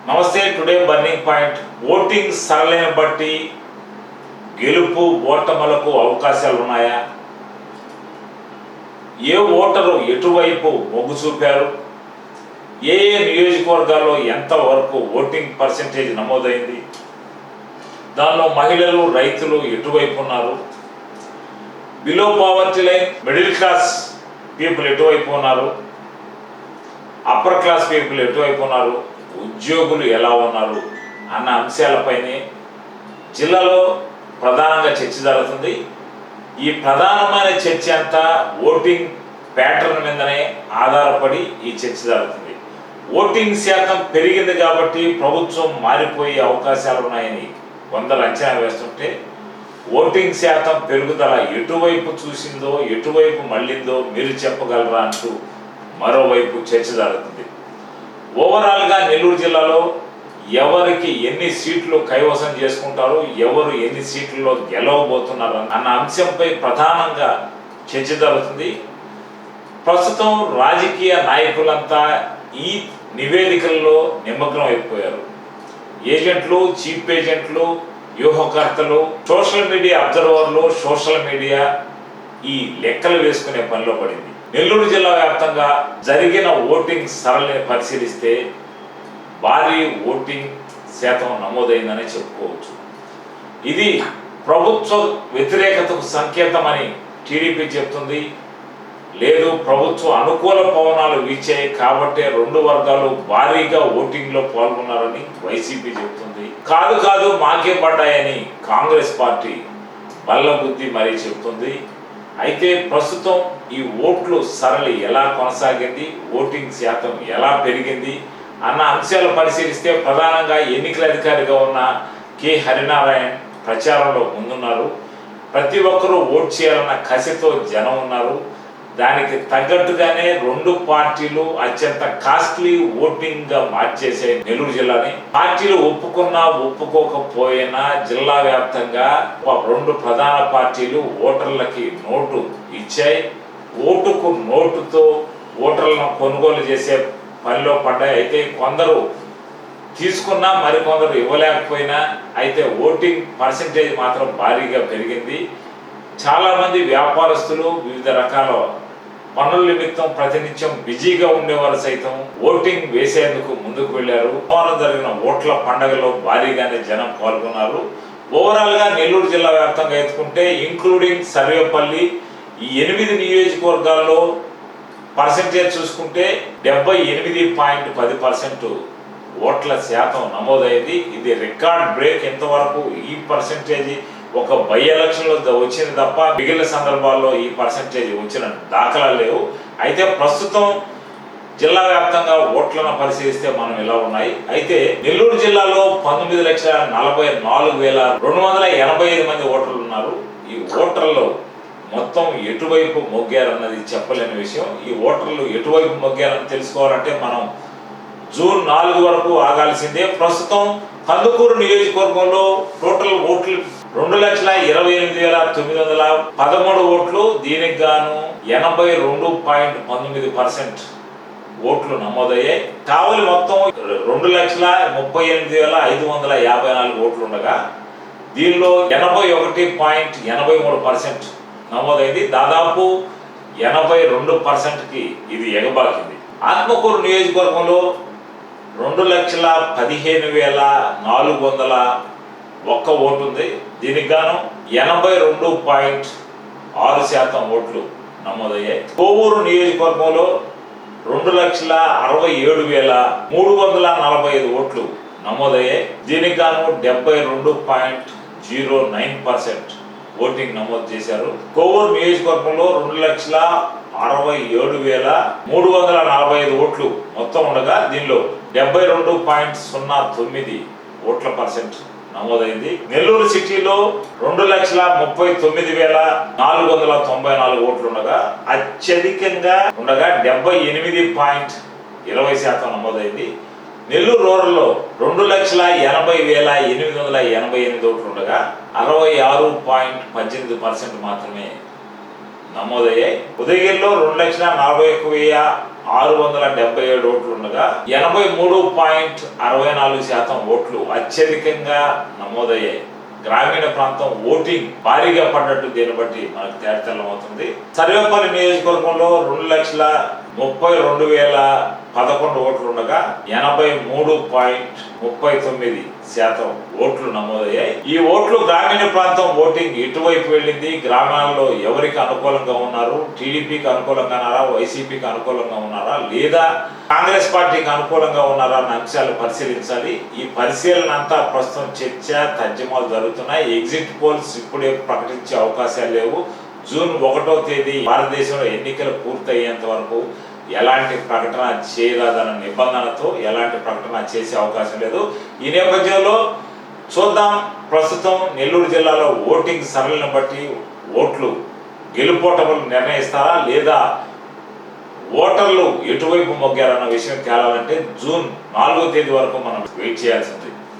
నమస్తే. Today burning point. Voting సరళిని బట్టి గెలుపు ఓటములకు అవకాశాలు ఉన్నాయా? ఏ ఓటరు ఎటువైపు మొగ్గు చూపారు? ఏ నియోజకవర్గాల్లో ఎంతవరకు ఓటింగ్ పర్సెంటేజ్ నమోదైంది? దానిలో మహిళలు, రైతులు ఎటువైపు ఉన్నారు? Below poverty line, middle class people ఎటువైపు ఉన్నారు? అప్పర్ క్లాస్ పీపుల్ ఎటువైపు ఉన్నారు? ఉద్యోగులు ఎలా ఉన్నారు అన్న అంశాలపైనే జిల్లాలో ప్రధానంగా చర్చ జరుగుతుంది. ఈ ప్రధానమైన చర్చ అంతా ఓటింగ్ ప్యాటర్న్ మీదనే ఆధారపడి ఈ చర్చ జరుగుతుంది. ఓటింగ్ శాతం పెరిగింది కాబట్టి ప్రభుత్వం మారిపోయే అవకాశాలు ఉన్నాయని కొందరు అంచనా వేస్తుంటే, ఓటింగ్ శాతం పెరుగుదల ఎటువైపు చూసిందో, ఎటువైపు మళ్ళిందో మీరు చెప్పగలరా అంటూ మరోవైపు చర్చ జరుగుతుంది. ఓవరాల్గా నెల్లూరు జిల్లాలో ఎవరికి ఎన్ని సీట్లు కైవసం చేసుకుంటారు, ఎవరు ఎన్ని సీట్లలో గెలవబోతున్నారు అన్న అంశంపై ప్రధానంగా చర్చ జరుగుతుంది. ప్రస్తుతం రాజకీయ నాయకులంతా ఈ నివేదికల్లో నిమగ్నం అయిపోయారు. ఏజెంట్లు, చీఫ్ ఏజెంట్లు, వ్యూహకర్తలు, సోషల్ మీడియా అబ్జర్వర్లు, సోషల్ మీడియా ఈ లెక్కలు వేసుకునే పనిలో పడింది. నెల్లూరు జిల్లా వ్యాప్తంగా జరిగిన ఓటింగ్ సరళిని పరిశీలిస్తే భారీ ఓటింగ్ శాతం నమోదైందని చెప్పుకోవచ్చు. ఇది ప్రభుత్వ వ్యతిరేకతకు సంకేతమని టీడీపీ చెప్తుంది. లేదు, ప్రభుత్వ అనుకూల పవనాలు వీచాయి కాబట్టే రెండు వర్గాలు భారీగా ఓటింగ్లో పాల్గొన్నారని వైసీపీ చెబుతుంది. కాదు మాకే పడ్డాయని కాంగ్రెస్ పార్టీ బల్లబుద్ధి మరీ చెబుతుంది. అయితే ప్రస్తుతం ఈ ఓట్లు సరళి ఎలా కొనసాగింది, ఓటింగ్ శాతం ఎలా పెరిగింది అన్న అంశాలు పరిశీలిస్తే ప్రధానంగా ఎన్నికల అధికారిగా ఉన్న కె హరినారాయణ్ ప్రచారంలో ముందున్నారు. ప్రతి ఒక్కరూ ఓట్ చేయాలన్న కసితో జనం ఉన్నారు. దానికి తగ్గట్టుగానే రెండు పార్టీలు అత్యంత కాస్ట్లీ ఓటింగ్గా మార్చేసాయి నెల్లూరు జిల్లాని. పార్టీలు ఒప్పుకున్నా ఒప్పుకోకపోయినా జిల్లా వ్యాప్తంగా రెండు ప్రధాన పార్టీలు ఓటర్లకి నోటు ఇచ్చాయి. ఓటుకు నోటుతో ఓటర్లను కొనుగోలు చేసే పనిలో పడ్డాయి. అయితే కొందరు తీసుకున్నా మరికొందరు ఇవ్వలేకపోయినా అయితే ఓటింగ్ పర్సెంటేజ్ మాత్రం భారీగా పెరిగింది. చాలామంది వ్యాపారస్తులు వివిధ రకాల పనుల నిమిత్తం ప్రతినిత్యం బిజీగా ఉండేవారు సైతం ఓటింగ్ వేసేందుకు ముందుకు వెళ్లారు. జరిగిన ఓట్ల పండుగలో భారీగానే జనం పాల్గొన్నారు. ఓవరాల్గా నెల్లూరు జిల్లా వ్యాప్తంగా ఎత్తుకుంటే ఇంక్లూడింగ్ సర్వేపల్లి ఈ 8 నియోజకవర్గాల్లో పర్సెంటేజ్ చూసుకుంటే 78.10% ఓట్ల శాతం నమోదైంది. ఇది రికార్డ్ బ్రేక్. ఎంతవరకు ఈ పర్సెంటేజ్ ఒక బై ఎలక్షన్లో వచ్చింది తప్ప మిగిలిన సందర్భాల్లో ఈ పర్సెంటేజ్ వచ్చిన దాఖలాలు లేవు. అయితే ప్రస్తుతం జిల్లా వ్యాప్తంగా ఓట్లను పరిశీలిస్తే మనం ఇలా ఉన్నాయి. అయితే నెల్లూరు జిల్లాలో 19,44,285 మంది ఓటర్లు ఉన్నారు. ఈ ఓటర్లు మొత్తం ఎటువైపు మొగ్గారన్నది చెప్పలేని విషయం. ఈ ఓటర్లు ఎటువైపు మొగ్గారని తెలుసుకోవాలంటే మనం జూన్ 4 వరకు ఆగాల్సిందే. ప్రస్తుతం కందుకూరు నియోజకవర్గంలో టోటల్ ఓట్లు 2,28,913 ఓట్లు. దీనికి గాను 82.19% ఓట్లు నమోదయ్యాయి. కావలి మొత్తం 2,38,554 ఓట్లు ఉండగా దీనిలో 81.83% నమోదైంది. దాదాపు 82%కి ఇది ఎగబాకింది. ఆత్మకూరు నియోజకవర్గంలో 2,15,401 ఓటు ఉంది. దీనికి గాను 82.6% ఓట్లు నమోదయ్యాయి. కోవూరు నియోజకవర్గంలో 2,67,345 ఓట్లు నమోదయ్యాయి. దీనికి గాను 72.09% ఓటింగ్ నమోదు చేశారు. కోవూరు నియోజకవర్గంలో 2,67,345 ఓట్లు మొత్తం ఉండగా దీనిలో 72.09 ఓట్ల పర్సెంట్ నమోదైంది. నెల్లూరు సిటీలో 2,39,494 ఓట్లు ఉండగా అత్యధికంగా 78.20% నమోదైంది. నెల్లూరు రూరల్లో 2,80,888 ఓట్లు ఉండగా 66.18% మాత్రమే నమోదయ్యాయి. ఉదయగిరిలో 2,41,000 677 ఓట్లు ఉండగా 83.64% ఓట్లు అత్యధికంగా నమోదయ్యాయి. గ్రామీణ ప్రాంతం ఓటింగ్ భారీగా పడ్డట్టు దీన్ని బట్టి మనకు తేటతెల్లమవుతుంది. సర్వేపల్లి నియోజకవర్గంలో 2,32,011 ఓట్లు ఉండగా 83.39% ఓట్లు నమోదయ్యాయి. ఈ ఓట్లు గ్రామీణ ప్రాంతం ఓటింగ్ ఎటువైపు వెళ్ళింది, గ్రామాల్లో ఎవరికి అనుకూలంగా ఉన్నారు, టీడీపీకి అనుకూలంగా ఉన్నారా, వైసీపీకి అనుకూలంగా ఉన్నారా, లేదా కాంగ్రెస్ పార్టీకి అనుకూలంగా ఉన్నారా అన్న అంశాలు పరిశీలించాలి. ఈ పరిశీలన అంతా ప్రస్తుతం చర్చ తర్జుమాలు జరుగుతున్నాయి. ఎగ్జిట్ పోల్స్ ఇప్పుడే ప్రకటించే అవకాశాలు లేవు. జూన్ 1వ తేదీ భారతదేశంలో ఎన్నికలు పూర్తయ్యేంత వరకు ఎలాంటి ప్రకటన చేయరాదన్న నిబంధనతో ఎలాంటి ప్రకటన చేసే అవకాశం లేదు. ఈ నేపథ్యంలో చూద్దాం, ప్రస్తుతం నెల్లూరు జిల్లాలో ఓటింగ్ సరళిని బట్టి ఓట్లు గెలుపోటములు నిర్ణయిస్తారా, లేదా ఓటర్లు ఎటువైపు మొగ్గారన్న విషయం తేలాలంటే జూన్ 4వ తేదీ వరకు మనం వెయిట్ చేయాల్సింది.